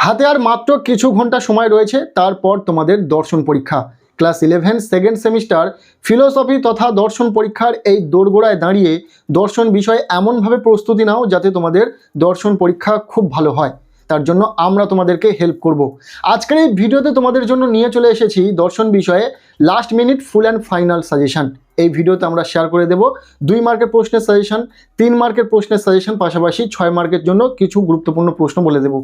হাতে আর মাত্র কিছু ঘন্টা সময় রয়েছে, তারপর তোমাদের দর্শন পরীক্ষা। ক্লাস 11 সেকেন্ড সেমিস্টার ফিলোসফি তথা দর্শন পরীক্ষার এই দোরগোড়ায় দাঁড়িয়ে দর্শন বিষয়ে এমনভাবে প্রস্তুতি নাও যাতে তোমাদের দর্শন পরীক্ষা খুব ভালো হয়। তার জন্য আমরা তোমাদেরকে হেল্প করব। আজকের এই ভিডিওতে তোমাদের জন্য নিয়ে চলে এসেছি দর্শন বিষয়ে last minute full and final suggestion. এই ভিডিওতে আমরা শেয়ার করে দেব 2 মার্কের প্রশ্নের সাজেশন, 3 মার্কের প্রশ্নের সাজেশন, পাশাপাশি 6 মার্কের জন্য কিছু গুরুত্বপূর্ণ প্রশ্ন বলে দেব।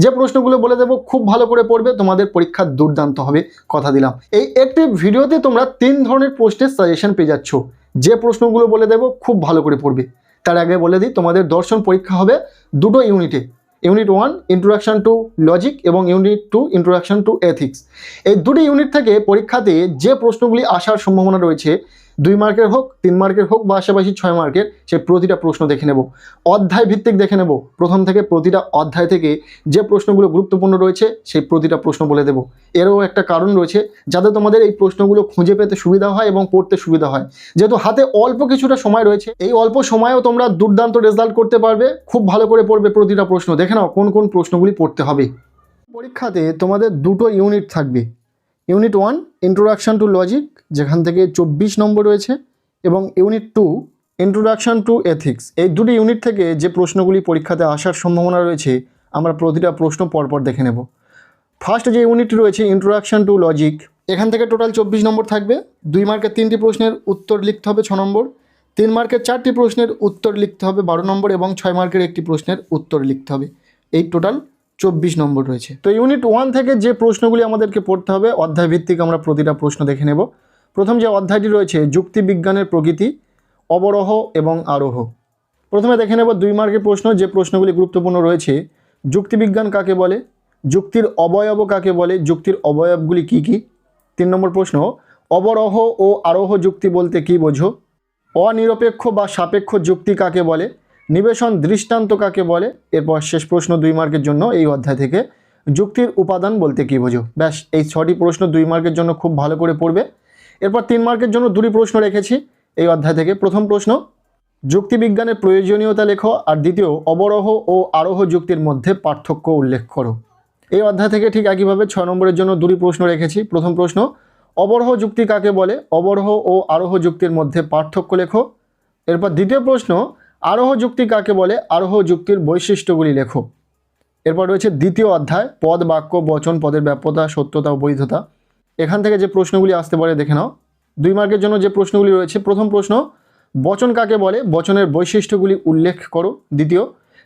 যে প্রশ্নগুলো বলে দেব খুব ভালো করে পড়বে, তোমাদের পরীক্ষা দুর্দান্ত হবে, কথা দিলাম। এই একটি ভিডিওতে তোমরা 3 ধরনের প্রশ্নের সাজেশন পেয়ে যাচ্ছ। যে প্রশ্নগুলো বলে দেব খুব ভালো করে পড়বে। তার আগে বলে দিই, তোমাদের দর্শন পরীক্ষা হবে দুটো ইউনিটে, ইউনিট 1 ইন্ট্রোডাকশন টু লজিক এবং ইউনিট 2 ইন্ট্রোডাকশন টু এথিক্স। এই দুটি ইউনিট থেকে পরীক্ষাতে যে প্রশ্নগুলি আসার সম্ভাবনা রয়েছে, 2 মার্কের হোক, 3 মার্কের হোক বা আশেপাশে 6 মার্কের, সেই প্রতিটা প্রশ্ন দেখে নেব, অধ্যায় ভিত্তিক দেখে নেব। প্রথম থেকে প্রতিটা অধ্যায় থেকে যে প্রশ্নগুলো গুরুত্বপূর্ণ রয়েছে সেই প্রতিটা প্রশ্ন বলে দেব। এরও একটা কারণ রয়েছে, যাতে তোমাদের এই প্রশ্নগুলো খুঁজে পেতে সুবিধা হয় এবং পড়তে সুবিধা হয়। যেহেতু হাতে অল্প কিছুটা সময় রয়েছে, এই অল্প সময়েও তোমরা দুর্দান্ত রেজাল্ট করতে পারবে। খুব ভালো করে পড়বে প্রতিটা প্রশ্ন, দেখে নাও কোন কোন প্রশ্নগুলি পড়তে হবে। পরীক্ষাতে তোমাদের দুটো ইউনিট থাকবে, ইউনিট 1 ইন্ট্রোডাকশন টু লজিক, যেখান থেকে 24 নম্বর রয়েছে, এবং ইউনিট 2 ইন্ট্রোডাকশন টু এথিক্স। এই দুটি ইউনিট থেকে যে প্রশ্নগুলি পরীক্ষাতে আসার সম্ভাবনা রয়েছে, আমরা প্রতিটা প্রশ্ন পরপর দেখে নেব। ফার্স্ট যে ইউনিটটি রয়েছে ইন্ট্রোডাকশন টু লজিক, এখান থেকে টোটাল 24 নম্বর থাকবে। 2 মার্কের 3টি প্রশ্নের উত্তর লিখতে হবে 6 নম্বর, 3 মার্কের 4টি প্রশ্নের উত্তর লিখতে হবে 12 নম্বর, এবং 6 মার্কের একটি প্রশ্নের উত্তর লিখতে হবে। এই টোটাল 24 নম্বর রয়েছে। তো ইউনিট 1 থেকে যে প্রশ্নগুলি আমাদেরকে পড়তে হবে, অধ্যায় ভিত্তিক আমরা প্রতিটা প্রশ্ন দেখে নেব। প্রথম যে অধ্যায়টি রয়েছে যুক্তিবিজ্ঞানের প্রকৃতি, অবরোহ এবং আরোহ। প্রথমে দেখে নেব 2 মার্কের প্রশ্ন, যে প্রশ্নগুলি গুরুত্বপূর্ণ রয়েছে। যুক্তিবিজ্ঞান কাকে বলে, যুক্তির অবয়ব কাকে বলে, যুক্তির অবয়বগুলি কি কি। 3 নম্বর প্রশ্ন, অবরোহ ও আরোহ যুক্তি বলতে কি বোঝো। অনিরপেক্ষ বা সাপেক্ষ যুক্তি কাকে বলে, নিবেশন দৃষ্টান্ত কাকে বলে। এরপর শেষ প্রশ্ন 2 মার্কের জন্য এই অধ্যায় থেকে, যুক্তির উপাদান বলতে কি বোঝো। ব্যাস, এই 6টি প্রশ্ন 2 মার্কের জন্য খুব ভালো করে পড়বে। এরপর 3 মার্কের জন্য 2টি প্রশ্ন রেখেছি এই অধ্যায় থেকে। প্রথম প্রশ্ন, যুক্তিবিজ্ঞানের প্রয়োজনীয়তা লেখো, আর দ্বিতীয়, অবরোহ ও আরোহ যুক্তির মধ্যে পার্থক্য উল্লেখ করো। এই অধ্যায় থেকে ঠিক একইভাবে 6 নম্বরের জন্য 2টি প্রশ্ন রেখেছি। প্রথম প্রশ্ন, অবরোহ যুক্তি কাকে বলে, অবরোহ ও আরোহ যুক্তির মধ্যে পার্থক্য লেখো। এরপর দ্বিতীয় প্রশ্ন, আরোহ যুক্তি কাকে বলে, আরোহ যুক্তির বৈশিষ্ট্যগুলি লেখো। এরপর রয়েছে দ্বিতীয় অধ্যায় পদ, বাক্য, বচন, পদের ব্যাপ্যতা, সত্যতা ও বৈধতা। এখান থেকে যে প্রশ্নগুলি আসতে পারে দেখে নাও। 2 মার্কের জন্য যে প্রশ্নগুলি রয়েছে, প্রথম প্রশ্ন, বচন কাকে বলে, বচনের বৈশিষ্ট্যগুলি উল্লেখ করো। দ্বিতীয়,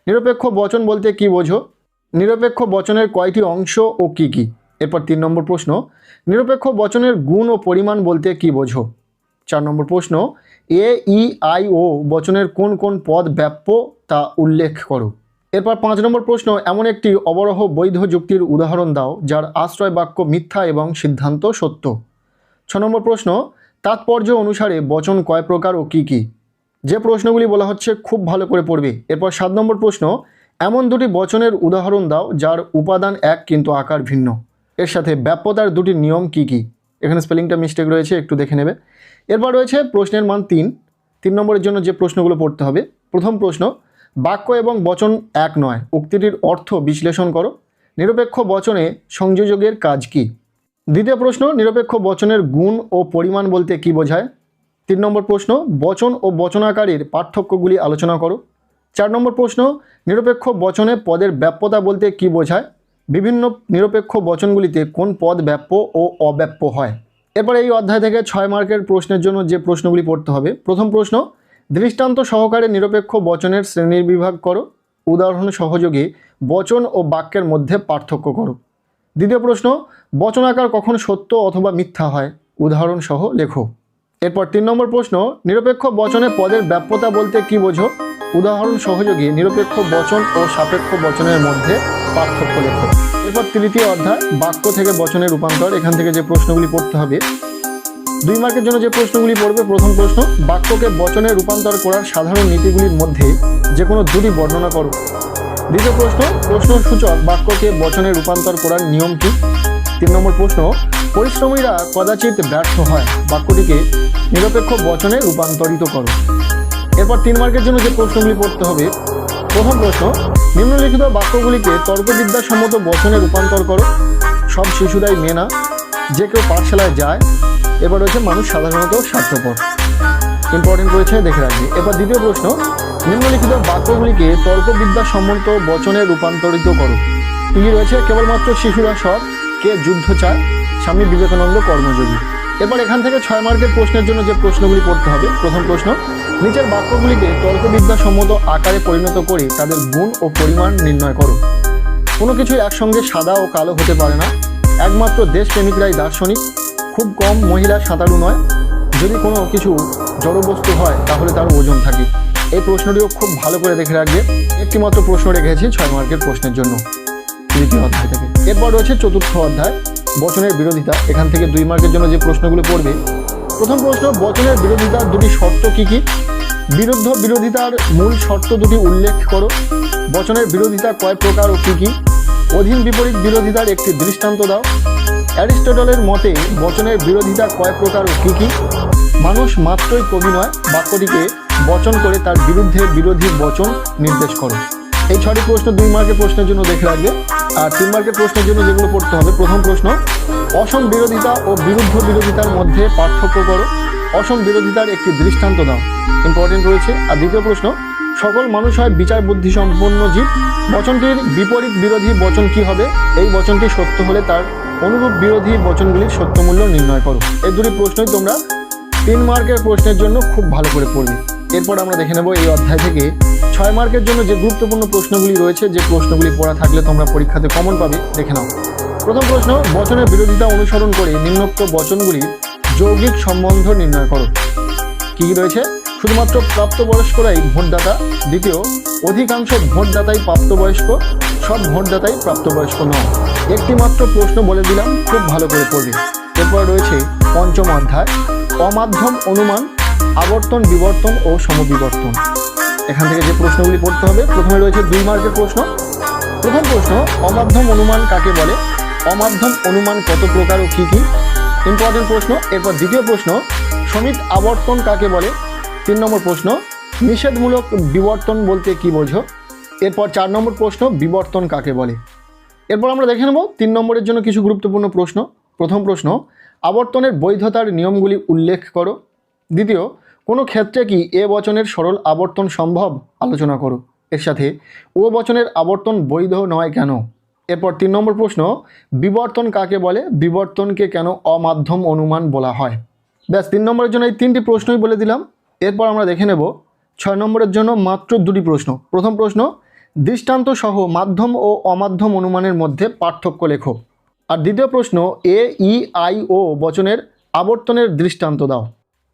নিরপেক্ষ বচন বলতে কি বোঝো, নিরপেক্ষ বচনের কয়টি অংশ ও কি কি। এরপর 3 নম্বর প্রশ্ন, নিরপেক্ষ বচনের গুণ ও পরিমাণ বলতে কি বোঝো। 4 নম্বর প্রশ্ন, এ, ই, আই, ও বচনের কোন কোন পদ ব্যাপ্য তা উল্লেখ করো। এরপর 5 নম্বর প্রশ্ন, এমন একটি অবরোহ বৈধ যুক্তির উদাহরণ দাও যার আশ্রয় বাক্য মিথ্যা এবং সিদ্ধান্ত সত্য। 6 নম্বর প্রশ্ন, তাৎপর্য অনুসারে বচন কয় প্রকার ও কি কি। যে প্রশ্নগুলি বলা হচ্ছে খুব ভালো করে পড়বে। এরপর 7 নম্বর প্রশ্ন, এমন দুটি বচনের উদাহরণ দাও যার উপাদান এক কিন্তু আকার ভিন্ন, এর সাথে ব্যাপ্যতার দুটি নিয়ম কি কি। এখানে স্পেলিংটা মিস্টেক রয়েছে, একটু দেখে নেবে। এরপর রয়েছে প্রশ্নের মান 3 নম্বরের জন্য যে প্রশ্নগুলো পড়তে হবে। প্রথম প্রশ্ন, বাক্য এবং বচন এক নয়, উক্তিটির অর্থ বিশ্লেষণ করো। নিরপেক্ষ বচনে সংযোজকের কাজ কি। দ্বিতীয় প্রশ্ন, নিরপেক্ষ বচনের গুণ ও পরিমাণ বলতে কি বোঝায়। 3 নম্বর প্রশ্ন, বচন ও বচনাকারের পার্থক্যগুলি আলোচনা করো। 4 নম্বর প্রশ্ন, নিরপেক্ষ বচনে পদের ব্যাপ্যতা বলতে কি বোঝায়। বিভিন্ন নিরপেক্ষ বচনগুলিতে কোন পদ ব্যাপ্য ও অব্যাপ্য হয়। এরপর এই অধ্যায় থেকে 6 মার্কের প্রশ্নের জন্য যে প্রশ্নগুলি পড়তে হবে। প্রথম প্রশ্ন, দৃষ্টান্ত সহকারে নিরপেক্ষ বচনের শ্রেণীবিভাগ করো। উদাহরণ সহযোগে বচন ও বাক্যের মধ্যে পার্থক্য করো। দ্বিতীয় প্রশ্ন, বচনাকার কখন সত্য অথবা মিথ্যা হয়, উদাহরণ সহ লেখো। এরপর 3 নম্বর প্রশ্ন, নিরপেক্ষ বচনে পদের ব্যাপ্যতা বলতে কি বোঝো। উদাহরণ সহযোগে নিরপেক্ষ বচন ও সাপেক্ষ বচনের মধ্যে পার্থক্য লেখো। এরপর তৃতীয় অধ্যায় বাক্য থেকে বচনের রূপান্তর। এখান থেকে যে প্রশ্নগুলি পড়তে হবে, 2 মার্কের জন্য যে প্রশ্নগুলি পড়বে। প্রথম প্রশ্ন, বাক্যকে বচনে রূপান্তর করার সাধারণ নীতিগুলির মধ্যে যে কোনো দুটি বর্ণনা করো। দ্বিতীয় প্রশ্ন, প্রশ্নসূচক বাক্যকে বচনে রূপান্তর করার নিয়ম কি। 3 নম্বর প্রশ্ন, পরিশ্রমীরা কদাচিৎ ব্যর্থ হয়, বাক্যটিকে নিরপেক্ষ বচনে রূপান্তরিত করো। এরপর 3 মার্কের জন্য যে প্রশ্নগুলি পড়তে হবে, প্রথম প্রশ্ন, নিম্নলিখিত বাক্যগুলিকে তর্কবিদ্যাসম্মত বচনে রূপান্তর করো। সব শিশুরাই মেয়ে না, যে কেউ পাঠশালায় যায়। এবার রয়েছে মানুষ সাধারণত স্বার্থপর। ইম্পর্টেন্ট রয়েছে, দেখে রাখবে। এবার দ্বিতীয় প্রশ্ন, নিম্নলিখিত বাক্যগুলিকে তর্কবিদ্যাসম্মত বচনে রূপান্তরিত করো। কি রয়েছে? কেবলমাত্র শিশুরা সৎ, কে যুদ্ধ চায়, স্বামী বিবেকানন্দ কর্মযোগী। এবার এখান থেকে 6 মার্কের প্রশ্নের জন্য যে প্রশ্নগুলি পড়তে হবে। প্রথম প্রশ্ন, নিচের বাক্যগুলিকে তর্কবিদ্যাসম্মত আকারে পরিণত করে তাদের গুণ ও পরিমাণ নির্ণয় করো। কোনো কিছুই একসঙ্গে সাদা ও কালো হতে পারে না। একমাত্র দেশপ্রেমিকরাই দার্শনিক। খুব কম মহিলা সাঁতারু নয়। যদি কোনো কিছু জড়বস্তু হয় তাহলে তার ওজন থাকে। এই প্রশ্নটিও খুব ভালো করে দেখে রাখবে। একটি মাত্র প্রশ্ন রেখেছি 6 মার্কের প্রশ্নের জন্য তৃতীয় অধ্যায় থেকে। এরপর রয়েছে চতুর্থ অধ্যায়, বচনের বিরোধিতা। এখান থেকে 2 মার্কের জন্য যে প্রশ্নগুলো পড়বে। প্রথম প্রশ্ন, বচনের বিরোধিতার দুটি শর্ত কি কি? বিরোধিতার মূল শর্ত দুটি উল্লেখ করো। বচনের বিরোধিতা কয় প্রকার ও কি কি? অধীন বিপরীত বিরোধিতার একটি দৃষ্টান্ত দাও। অ্যারিস্টটলের মতে বচনের বিরোধিতা কয় প্রকার ও কি কি? মানুষ মাত্রই কবি নয়, বাক্যটিকে বচন করে তার বিরুদ্ধে বিরোধী বচন নির্দেশ করো। এই 6টি প্রশ্ন 2 মার্কের প্রশ্নের জন্য দেখে রাখবে। আর 3 মার্কের প্রশ্নের জন্য যেগুলো পড়তে হবে। প্রথম প্রশ্ন, অসম বিরোধিতা ও বিরুদ্ধ বিরোধিতার মধ্যে পার্থক্য করো। অসম বিরোধিতার একটি দৃষ্টান্ত দাও। ইম্পর্টেন্ট রয়েছে। আর দ্বিতীয় প্রশ্ন, সকল মানুষ হয় বিচার বুদ্ধি সম্পন্ন জীব। বচনটির বিপরীত বিরোধী বচন কি হবে? এই বচনটি সত্য হলে তার অনুরূপ বিরোধী বচনগুলির সত্যমূল্য নির্ণয় করো। এই দুটি প্রশ্নই তোমরা 3 মার্কের প্রশ্নের জন্য খুব ভালো করে পড়বে। এরপর আমরা দেখে নেব এই অধ্যায় থেকে 6 মার্কের জন্য যে গুরুত্বপূর্ণ প্রশ্নগুলি রয়েছে, যে প্রশ্নগুলি পড়া থাকলে তোমরা পরীক্ষাতে কমন পাবে। দেখে নাও। প্রথম প্রশ্ন, বচনের বিরোধিতা অনুসরণ করে নিম্নোক্ত বচনগুলির যৌগিক সম্বন্ধ নির্ণয় করো। কি রয়েছে? শুধুমাত্র প্রাপ্তবয়স্করাই ভোটদাতা। দ্বিতীয়, অধিকাংশ ভোটদাতাই প্রাপ্তবয়স্ক। সব ভোটদাতাই প্রাপ্তবয়স্ক নয়। একটি মাত্র প্রশ্ন বলে দিলাম, খুব ভালো করে পড়বে। এরপর রয়েছে পঞ্চম অধ্যায়, অমাধ্যম অনুমান, আবর্তন বিবর্তন ও সমবিবর্তন। এখান থেকে যে প্রশ্নগুলি পড়তে হবে। প্রথমে রয়েছে 2 মার্কের প্রশ্ন। প্রথম প্রশ্ন, অমাধ্যম অনুমান কাকে বলে? অমাধ্যম অনুমান কত প্রকার ও কি কি? ইম্পর্টেন্ট প্রশ্ন। এরপর দ্বিতীয় প্রশ্ন, সমিত আবর্তন কাকে বলে? 3 নম্বর প্রশ্ন, নিষেধমূলক বিবর্তন বলতে কি বোঝো? এরপর 4 নম্বর প্রশ্ন, বিবর্তন কাকে বলে? এরপর আমরা দেখে নেব 3 নম্বরের জন্য কিছু গুরুত্বপূর্ণ প্রশ্ন। প্রথম প্রশ্ন, আবর্তনের বৈধতার নিয়মগুলি উল্লেখ করো। দ্বিতীয়, কোনো ক্ষেত্রে কি এ বচনের সরল আবর্তন সম্ভব? আলোচনা করো। এর সাথে ও বচনের আবর্তন বৈধ নয় কেন? এরপর 3 নম্বর প্রশ্ন, বিবর্তন কাকে বলে? বিবর্তনকে কেন অমাধ্যম অনুমান বলা হয়? ব্যাস 3 নম্বরের জন্য এই 3টি প্রশ্নই বলে দিলাম। এরপর আমরা দেখে নেব 6 নম্বরের জন্য মাত্র 2টি প্রশ্ন। প্রথম প্রশ্ন, দৃষ্টান্ত সহ মাধ্যম ও অমাধ্যম অনুমানের মধ্যে পার্থক্য লেখো। আর দ্বিতীয় প্রশ্ন, এ ই আই ও বচনের আবর্তনের দৃষ্টান্ত দাও।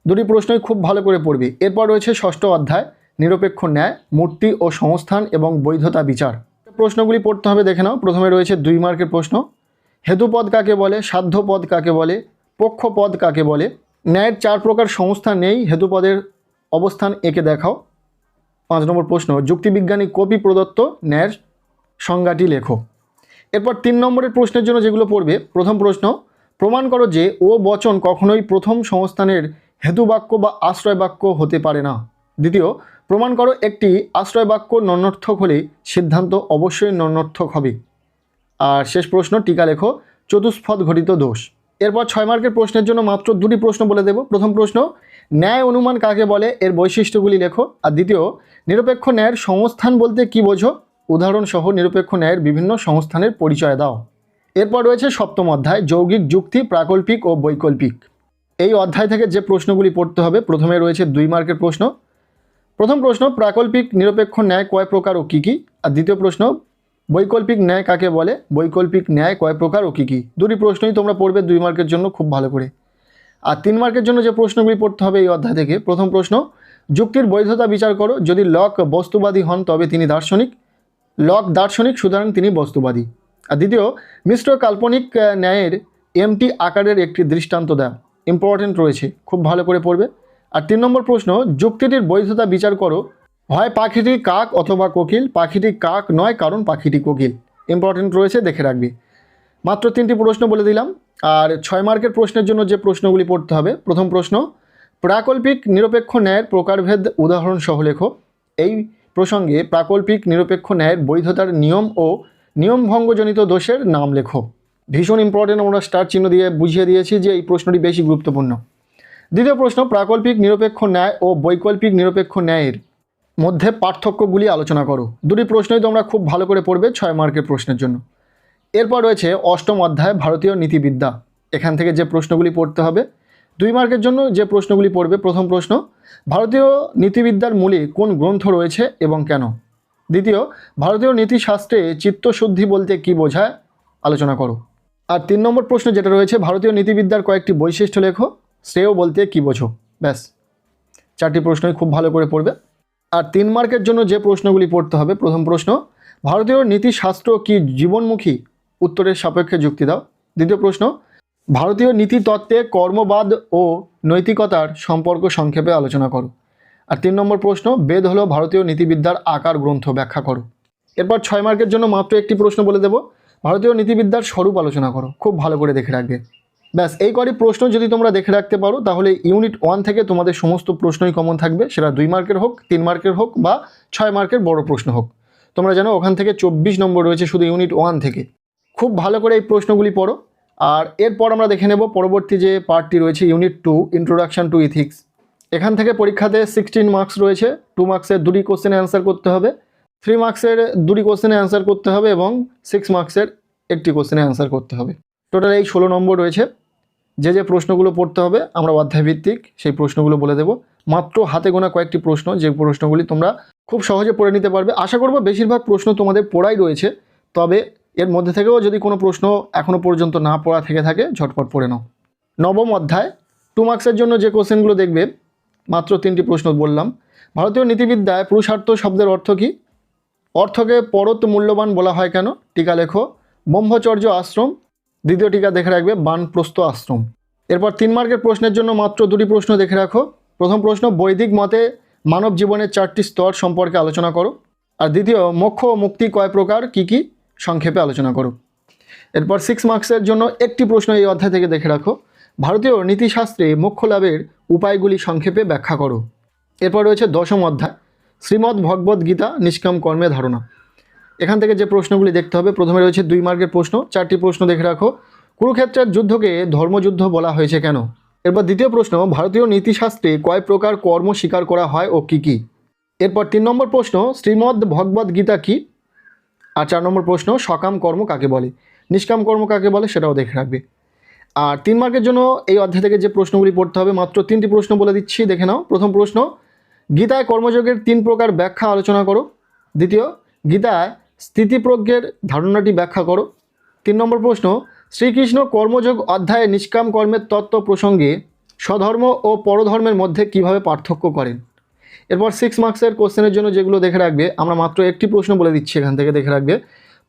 2টি প্রশ্নই খুব ভালো করে পড়বে। এরপর রয়েছে 6ষ্ঠ অধ্যায়, নিরপেক্ষ ন্যায়, মূর্তি ও সংস্থান এবং বৈধতা বিচার। প্রশ্নগুলি পড়তে হবে, দেখে নাও। প্রথমে রয়েছে 2 মার্কের প্রশ্ন, হেতুপদ কাকে বলে? সাধ্যপদ কাকে বলে? পক্ষপদ কাকে বলে? ন্যায়ের 4 প্রকার সংস্থা নেই, হেতুপদের অবস্থান এঁকে দেখাও। 5 নম্বর প্রশ্ন, যুক্তিবিজ্ঞানী কবি প্রদত্ত ন্যায়ের সংজ্ঞাটি লেখো। এরপর 3 নম্বরের প্রশ্নের জন্য যেগুলো পড়বে। প্রথম প্রশ্ন, প্রমাণ করো যে ও বচন কখনোই প্রথম সংস্থানের হেতুবাক্য বা আশ্রয় বাক্য হতে পারে না। দ্বিতীয়, প্রমাণ করো একটি আশ্রয় বাক্য নন্নর্থক হলে সিদ্ধান্ত অবশ্যই নন্নর্থক হবে। আর শেষ প্রশ্ন, টিকা লেখো চতুষ্পদ ঘটিত দোষ। এরপর 6 মার্কের প্রশ্নের জন্য মাত্র 2টি প্রশ্ন বলে দেব। প্রথম প্রশ্ন, ন্যায় অনুমান কাকে বলে? এর বৈশিষ্ট্যগুলি লেখো। আর দ্বিতীয়, নিরপেক্ষ ন্যায়ের সংস্থান বলতে কি বোঝো? উদাহরণ সহ নিরপেক্ষ ন্যায়ের বিভিন্ন সংস্থানের পরিচয় দাও। এরপর রয়েছে 7ম অধ্যায়, যৌগিক যুক্তি, প্রাকল্পিক ও বৈকল্পিক। এই অধ্যায় থেকে যে প্রশ্নগুলি পড়তে হবে। প্রথমে রয়েছে 2 মার্কের প্রশ্ন। প্রথম প্রশ্ন, প্রাকল্পিক নিরপেক্ষ ন্যায় কয় প্রকার ও কী কী? আর দ্বিতীয় প্রশ্ন, বৈকল্পিক ন্যায় কাকে বলে? বৈকল্পিক ন্যায় কয় প্রকার ও কী কী? 2টি প্রশ্নই তোমরা পড়বে 2 মার্কের জন্য খুব ভালো করে। আর 3 মার্কের জন্য যে প্রশ্নগুলি পড়তে হবে এই অধ্যায় থেকে। প্রথম প্রশ্ন, যুক্তির বৈধতা বিচার করো। যদি লক বস্তুবাদী হন তবে তিনি দার্শনিক। লক দার্শনিক, সুতরাং তিনি বস্তুবাদী। আর দ্বিতীয়, মিশ্র কাল্পনিক ন্যায়ের এমটি আকারের একটি দৃষ্টান্ত দাও। ইম্পর্টেন্ট রয়েছে, খুব ভালো করে পড়বে। আর 3 নম্বর প্রশ্ন, যুক্তিটির বৈধতা বিচার করো। হয় পাখিটি কাক অথবা কোকিল। পাখিটি কাক নয়, কারণ পাখিটি কোকিল। ইম্পর্টেন্ট রয়েছে, দেখে রাখবি। মাত্র 3টি প্রশ্ন বলে দিলাম। আর 6 মার্কের প্রশ্নের জন্য যে প্রশ্নগুলি পড়তে হবে। প্রথম প্রশ্ন, প্রাকল্পিক নিরপেক্ষ ন্যায়ের প্রকারভেদ উদাহরণ সহ লেখো। এই প্রসঙ্গে প্রাকল্পিক নিরপেক্ষ ন্যায়ের বৈধতার নিয়ম ও নিয়মভঙ্গজনিত দোষের নাম লেখো। ভীষণ ইম্পর্টেন্ট, আমরা স্টার চিহ্ন দিয়ে বুঝিয়ে দিয়েছি যে এই প্রশ্নটি বেশি গুরুত্বপূর্ণ। দ্বিতীয় প্রশ্ন, প্রাকল্পিক নিরপেক্ষ ন্যায় ও বৈকল্পিক নিরপেক্ষ ন্যায়ের মধ্যে পার্থক্যগুলি আলোচনা করো। দুটি প্রশ্নই তোমরা খুব ভালো করে পড়বে 6 মার্কের প্রশ্নের জন্য। এরপর রয়েছে অষ্টম অধ্যায় ভারতীয় নীতিবিদ্যা। এখান থেকে যে প্রশ্নগুলি পড়তে হবে 2 মার্কের জন্য যে প্রশ্নগুলি পড়বে, প্রথম প্রশ্ন, ভারতীয় নীতিবিদ্যার মূলে কোন গ্রন্থ রয়েছে এবং কেন? দ্বিতীয়, ভারতীয় নীতিশাস্ত্রে চিত্তশুদ্ধি বলতে কী বোঝায় আলোচনা করো। আর 3 নম্বর প্রশ্ন যেটা রয়েছে, ভারতীয় নীতিবিদ্যার কয়েকটি বৈশিষ্ট্য লেখো, শ্রেয় বলতে কী বোঝো। ব্যাস, 4টি প্রশ্নই খুব ভালো করে পড়বে। আর 3 মার্কের জন্য যে প্রশ্নগুলি পড়তে হবে, প্রথম প্রশ্ন, ভারতীয় নীতিশাস্ত্র কি জীবনমুখী? উত্তরের সাপেক্ষে যুক্তি দাও। দ্বিতীয় প্রশ্ন, ভারতীয় নীতিতত্ত্বে কর্মবাদ ও নৈতিকতার সম্পর্ক সংক্ষেপে আলোচনা করো। আর 3 নম্বর প্রশ্ন, বেদ হলো ভারতীয় নীতিবিদ্যার আকার গ্রন্থ, ব্যাখ্যা করো। এরপর 6 মার্কের জন্য মাত্র একটি প্রশ্ন বলে দেব, ভারতীয় নীতিবিদ্যার স্বরূপ আলোচনা করো। খুব ভালো করে দেখে রাখবে। ব্যাস, এই কটি প্রশ্ন যদি তোমরা দেখে রাখতে পারো তাহলে ইউনিট 1 থেকে তোমাদের সমস্ত প্রশ্নই কমন থাকবে, সেটা 2 মার্কের হোক, 3 মার্কের হোক বা 6 মার্কের বড় প্রশ্ন হোক। তোমরা জানো ওখান থেকে 24 নম্বর রয়েছে শুধু ইউনিট 1 থেকে। খুব ভালো করে এই প্রশ্নগুলি পড়ো। আর এরপর আমরা দেখে নেব পরবর্তী যে পার্টটি রয়েছে, ইউনিট 2 ইন্ট্রোডাকশন টু ইথিক্স। এখান থেকে পরীক্ষাতে 16 মার্কস রয়েছে। 2 মার্কসের 2টি কোশ্চেনে অ্যান্সার করতে হবে, 3 মার্কসের 2টি কোশ্চেনে অ্যান্সার করতে হবে এবং 6 মার্কসের 1টি কোশ্চেনে অ্যান্সার করতে হবে। টোটাল এই 16 নম্বর রয়েছে। যে প্রশ্নগুলো পড়তে হবে আমরা অধ্যায়ভিত্তিক সেই প্রশ্নগুলো বলে দেব। মাত্র হাতে গোনা কয়েকটি প্রশ্ন, যে প্রশ্নগুলি তোমরা খুব সহজে পড়ে নিতে পারবে। আশা করব বেশিরভাগ প্রশ্ন তোমাদের পড়াই রয়েছে, তবে এর মধ্যে থেকেও যদি কোনো প্রশ্ন এখনও পর্যন্ত না পড়া থেকে থাকে ঝটপট পড়ে নাও। নবম অধ্যায় 2 মার্কসের জন্য যে কোশ্চেনগুলো দেখবে, মাত্র 3টি প্রশ্ন বললাম। ভারতীয় নীতিবিদ্যায় পুরুষার্থ শব্দের অর্থ কী? অর্থকে পরত মূল্যবান বলা হয় কেন? টিকা লেখো। ব্রহ্মচর্য আশ্রম। দ্বিতীয় টিকা দেখে রাখবে বানপ্রস্থ আশ্রম। এরপর 3 মার্কের প্রশ্নের জন্য মাত্র 2টি প্রশ্ন দেখে রাখো। প্রথম প্রশ্ন, বৈদিক মতে মানব জীবনের 4টি স্তর সম্পর্কে আলোচনা করো। আর দ্বিতীয়, মোক্ষ ও মুক্তি কয় প্রকার, কী কী, সংক্ষেপে আলোচনা করো। এরপর 6 মার্কসের জন্য একটি প্রশ্ন এই অধ্যায় থেকে দেখে রাখো, ভারতীয় নীতিশাস্ত্রে মোক্ষ লাভের উপায়গুলি সংক্ষেপে ব্যাখ্যা করো। এরপর রয়েছে 10ম অধ্যায় শ্রীমদ্ ভগবদ্ গীতা নিষ্কাম কর্মে ধারণা। এখান থেকে যে প্রশ্নগুলি দেখতে হবে, প্রথমে রয়েছে 2 মার্কের প্রশ্ন, 4টি প্রশ্ন দেখে রাখো। কুরুক্ষেত্রের যুদ্ধকে ধর্মযুদ্ধ বলা হয়েছে কেন? এরপর দ্বিতীয় প্রশ্ন, ভারতীয় নীতিশাস্ত্রে কয় প্রকার কর্ম স্বীকার করা হয় ও কী কী। এরপর 3 নম্বর প্রশ্ন, শ্রীমদ্ ভগবদ্ গীতা কী। আর 4 নম্বর প্রশ্ন, সকাম কর্ম কাকে বলে, নিষ্কাম কর্ম কাকে বলে, সেটাও দেখে রাখবে। আর 3 মার্কের জন্য এই অধ্যায় থেকে যে প্রশ্নগুলি পড়তে হবে, মাত্র 3টি প্রশ্ন বলে দিচ্ছি, দেখে নাও। প্রথম প্রশ্ন, গীতায় কর্মযোগের 3 প্রকার ব্যাখ্যা আলোচনা করো। দ্বিতীয়, গীতায় স্থিতিপ্রজ্ঞের ধারণাটি ব্যাখ্যা করো। 3 নম্বর প্রশ্ন, শ্রীকৃষ্ণ কর্মযোগ অধ্যায়ে নিষ্কাম কর্মের তত্ত্ব প্রসঙ্গে স্বধর্ম ও পরধর্মের মধ্যে কিভাবে পার্থক্য করেন। এরপর 6 মার্কসের কোশ্চেনের জন্য যেগুলো দেখে রাখবে, আমরা মাত্র একটি প্রশ্ন বলে দিচ্ছি, এখান থেকে দেখে রাখবে।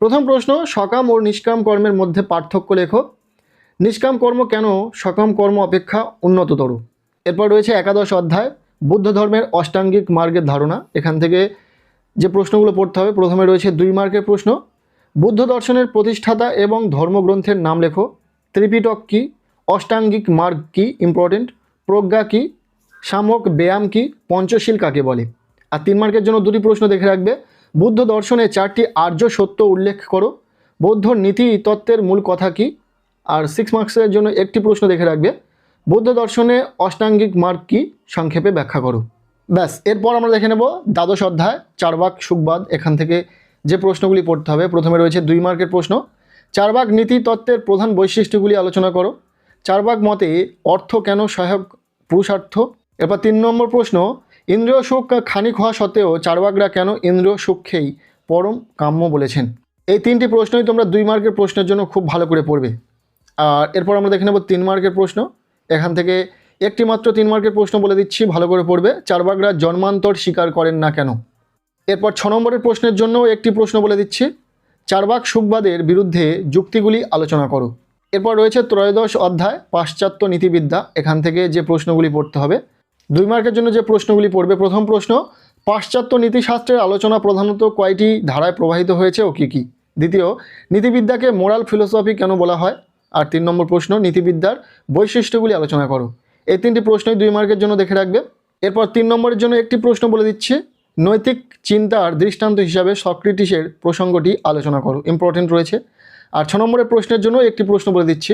প্রথম প্রশ্ন, সকাম ও নিষ্কাম কর্মের মধ্যে পার্থক্য লেখো। নিষ্কাম কর্ম কেন সকাম কর্ম অপেক্ষা উন্নততর। এরপর রয়েছে একাদশ অধ্যায় বুদ্ধ ধর্মের অষ্টাঙ্গিক মার্গের ধারণা। এখান থেকে যে প্রশ্নগুলো পড়তে হবে, প্রথমে রয়েছে 2 মার্কের প্রশ্ন, বুদ্ধ দর্শনের প্রতিষ্ঠাতা এবং ধর্মগ্রন্থের নাম লেখো। ত্রিপিটক কী, অষ্টাঙ্গিক মার্গ কী, ইম্পর্টেন্ট, প্রজ্ঞা কী, সামক ব্যায়াম কী, পঞ্চশীল কাকে বলে। আর 3 মার্কের জন্য 2টি প্রশ্ন দেখে রাখবে, বুদ্ধ দর্শনে 4টি আর্য সত্য উল্লেখ করো। বৌদ্ধ নীতি তত্ত্বের মূল কথা কী। আর 6 মার্কসের জন্য একটি প্রশ্ন দেখে রাখবে, বৌদ্ধ দর্শনে অষ্টাঙ্গিক মার্গ কী, সংক্ষেপে ব্যাখ্যা করো। ব্যাস, এরপর আমরা দেখে নেব দ্বাদশ অধ্যায় চারবাক সুখবাদ। এখান থেকে যে প্রশ্নগুলি পড়তে হবে, প্রথমে রয়েছে 2 মার্কের প্রশ্ন, চারবাক নীতি তত্ত্বের প্রধান বৈশিষ্ট্যগুলি আলোচনা করো। চারবাক মতে অর্থ কেন সহায়ক পুরুষার্থ। এরপর 3 নম্বর প্রশ্ন, ইন্দ্রিয় সুখ খানিক হওয়া সত্ত্বেও চারবাকরা কেন ইন্দ্রিয় সুখকেই পরম কাম্য বলেছেন। এই 3টি প্রশ্নই তোমরা 2 মার্কের প্রশ্নের জন্য খুব ভালো করে পড়বে। আর এরপর আমরা দেখে নেব 3 মার্কের প্রশ্ন। এখান থেকে একটি মাত্র 3 মার্কের প্রশ্ন বলে দিচ্ছি, ভালো করে পড়বে। চারবাকরা জন্মান্তর স্বীকার করেন না কেন। এরপর 6 নম্বরের প্রশ্নের জন্য একটি প্রশ্ন বলে দিচ্ছি, চারবাক সুখবাদের বিরুদ্ধে যুক্তিগুলি আলোচনা করো। এরপর রয়েছে ত্রয়োদশ অধ্যায় পাশ্চাত্য নীতিবিদ্যা। এখান থেকে যে প্রশ্নগুলি পড়তে হবে, 2 মার্কের জন্য যে প্রশ্নগুলি পড়বে, প্রথম প্রশ্ন, পাশ্চাত্য নীতিশাস্ত্রের আলোচনা প্রধানত কয়টি ধারায় প্রবাহিত হয়েছে ও কী কী। দ্বিতীয়, নীতিবিদ্যাকে মোরাল ফিলোসফি কেন বলা হয়। আর 3 নম্বর প্রশ্ন, নীতিবিদ্যার বৈশিষ্ট্যগুলি আলোচনা করো। এই 3টি প্রশ্নই 2 মার্কের জন্য দেখে রাখবে। এরপর 3 নম্বরের জন্য একটি প্রশ্ন বলে দিচ্ছি, নৈতিক চিন্তার দৃষ্টান্ত হিসাবে সক্রেটিসের প্রসঙ্গটি আলোচনা করো। ইম্পর্টেন্ট রয়েছে। আর 6 নম্বরের প্রশ্নের জন্য একটি প্রশ্ন বলে দিচ্ছি,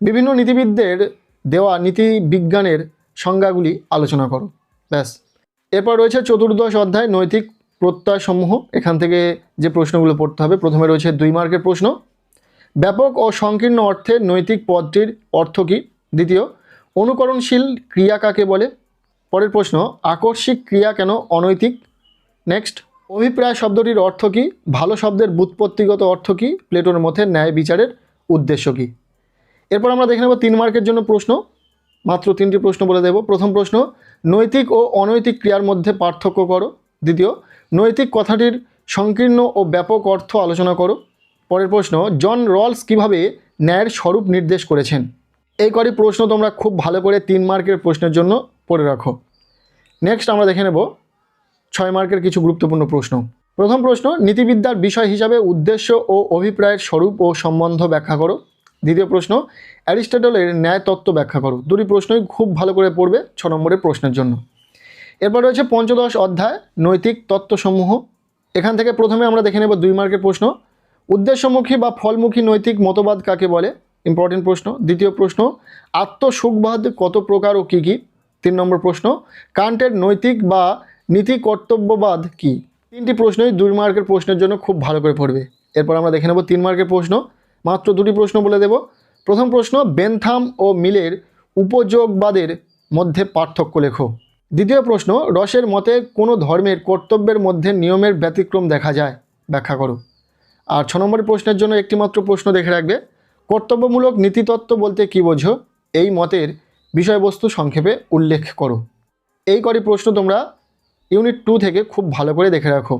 বিভিন্ন নীতিবিদদের দেওয়া নীতিবিজ্ঞানের সংজ্ঞাগুলি আলোচনা করো। ব্যাস। এরপর রয়েছে চতুর্দশ অধ্যায় নৈতিক প্রত্যয়সমূহ। এখান থেকে যে প্রশ্নগুলো পড়তে হবে, প্রথমে রয়েছে 2 মার্কের প্রশ্ন, ব্যাপক ও সংকীর্ণ অর্থে নৈতিক পদটির অর্থ কী। দ্বিতীয়, অনুকরণশীল ক্রিয়া কাকে বলে। পরের প্রশ্ন, আকস্মিক ক্রিয়া কেন অনৈতিক। নেক্সট, অভিপ্রায় শব্দটির অর্থ কী। ভালো শব্দের ব্যুৎপত্তিগত অর্থ কী। প্লেটোর মতে ন্যায় বিচারের উদ্দেশ্য কী। এরপর আমরা দেখে নেব 3 মার্কের জন্য প্রশ্ন, মাত্র 3টি প্রশ্ন বলে দেব। প্রথম প্রশ্ন, নৈতিক ও অনৈতিক ক্রিয়ার মধ্যে পার্থক্য করো। দ্বিতীয়, নৈতিক কথাটির সংকীর্ণ ও ব্যাপক অর্থ আলোচনা করো। পরের প্রশ্ন, জন রলস কিভাবে ন্যায়ের স্বরূপ নির্দেশ করেছেন। এই কটি প্রশ্ন তোমরা খুব ভালো করে 3 মার্কের প্রশ্নের জন্য পড়ে রাখো। নেক্সট আমরা দেখে নেব 6 মার্কের কিছু গুরুত্বপূর্ণ প্রশ্ন। প্রথম প্রশ্ন, নীতিবিদ্যার বিষয় হিসাবে উদ্দেশ্য ও অভিপ্রায়ের স্বরূপ ও সম্বন্ধ ব্যাখ্যা করো। দ্বিতীয় প্রশ্ন, অ্যারিস্টটলের ন্যায় তত্ত্ব ব্যাখ্যা করো। দুটি প্রশ্নই খুব ভালো করে পড়বে 6 নম্বরের প্রশ্নের জন্য। এরপর রয়েছে পঞ্চদশ অধ্যায় নৈতিক তত্ত্বসমূহ। এখান থেকে প্রথমে আমরা দেখে নেব 2 মার্কের প্রশ্ন, উদ্দেশ্যমুখী বা ফলমুখী নৈতিক মতবাদ কাকে বলে। ইম্পর্টেন্ট প্রশ্ন। দ্বিতীয় প্রশ্ন, আত্মসুখবাদ কত প্রকার ও কী কী। 3 নম্বর প্রশ্ন, কান্টের নৈতিক বা নীতি কর্তব্যবাদ কী। 3টি প্রশ্নই 2 মার্কের প্রশ্নের জন্য খুব ভালো করে পড়বে। এরপর আমরা দেখে নেব 3 মার্কের প্রশ্ন, মাত্র 2টি প্রশ্ন বলে দেব। প্রথম প্রশ্ন, বেনথাম ও মিলের উপযোগবাদের মধ্যে পার্থক্য লেখো। দ্বিতীয় প্রশ্ন, রসের মতে কোনো ধর্মের কর্তব্যের মধ্যে নিয়মের ব্যতিক্রম দেখা যায়, ব্যাখ্যা করো। আর 6 নম্বরের প্রশ্নের জন্য একটি মাত্র প্রশ্ন দেখে রাখবে, কর্তব্যমূলক নীতিতত্ত্ব বলতে কী বোঝো, এই মতের বিষয়বস্তু সংক্ষেপে উল্লেখ করো। এই কটি প্রশ্ন তোমরা ইউনিট 2 থেকে খুব ভালো করে দেখে রাখো।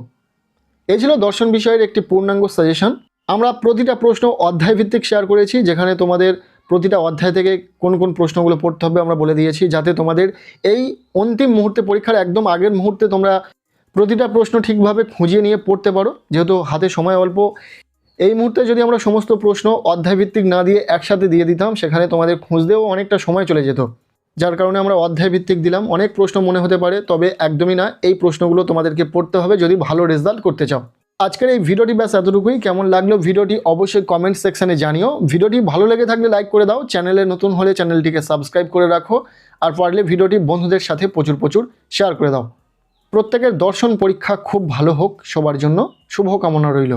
এই ছিল দর্শন বিষয়ের একটি পূর্ণাঙ্গ সাজেশন। আমরা প্রতিটা প্রশ্ন অধ্যায়ভিত্তিক শেয়ার করেছি, যেখানে তোমাদের প্রতিটা অধ্যায় থেকে কোন কোন প্রশ্নগুলো পড়তে হবে আমরা বলে দিয়েছি, যাতে তোমাদের এই অন্তিম মুহূর্তে, পরীক্ষার একদম আগের মুহূর্তে তোমরা প্রতিটা প্রশ্ন ঠিকভাবে খুঁজিয়ে নিয়ে পড়তে পারো। যেহেতু হাতে সময় অল্প, এই মুহূর্তে যদি আমরা সমস্ত প্রশ্ন অধ্যায়ভিত্তিক না দিয়ে একসাথে দিয়ে দিতাম, সেখানে তোমাদের খুঁজতেও অনেকটা সময় চলে যেত। যার কারণে আমরা অধ্যায়ভিত্তিক দিলাম। অনেক প্রশ্ন মনে হতে পারে, তবে একদমই না। এই প্রশ্নগুলো তোমাদেরকে পড়তে হবে যদি ভালো রেজাল্ট করতে চাও। আজকের এই ভিডিওটি ব্যাস এতটুকুই। কেমন লাগলো ভিডিওটি অবশ্যই কমেন্ট সেকশানে জানিও। ভিডিওটি ভালো লেগে থাকলে লাইক করে দাও, চ্যানেলে নতুন হলে চ্যানেলটিকে সাবস্ক্রাইব করে রাখো, আর পারলে ভিডিওটি বন্ধুদের সাথে প্রচুর শেয়ার করে দাও। প্রত্যেকের দর্শন পরীক্ষা খুব ভালো হোক, সবার জন্য শুভকামনা রইল।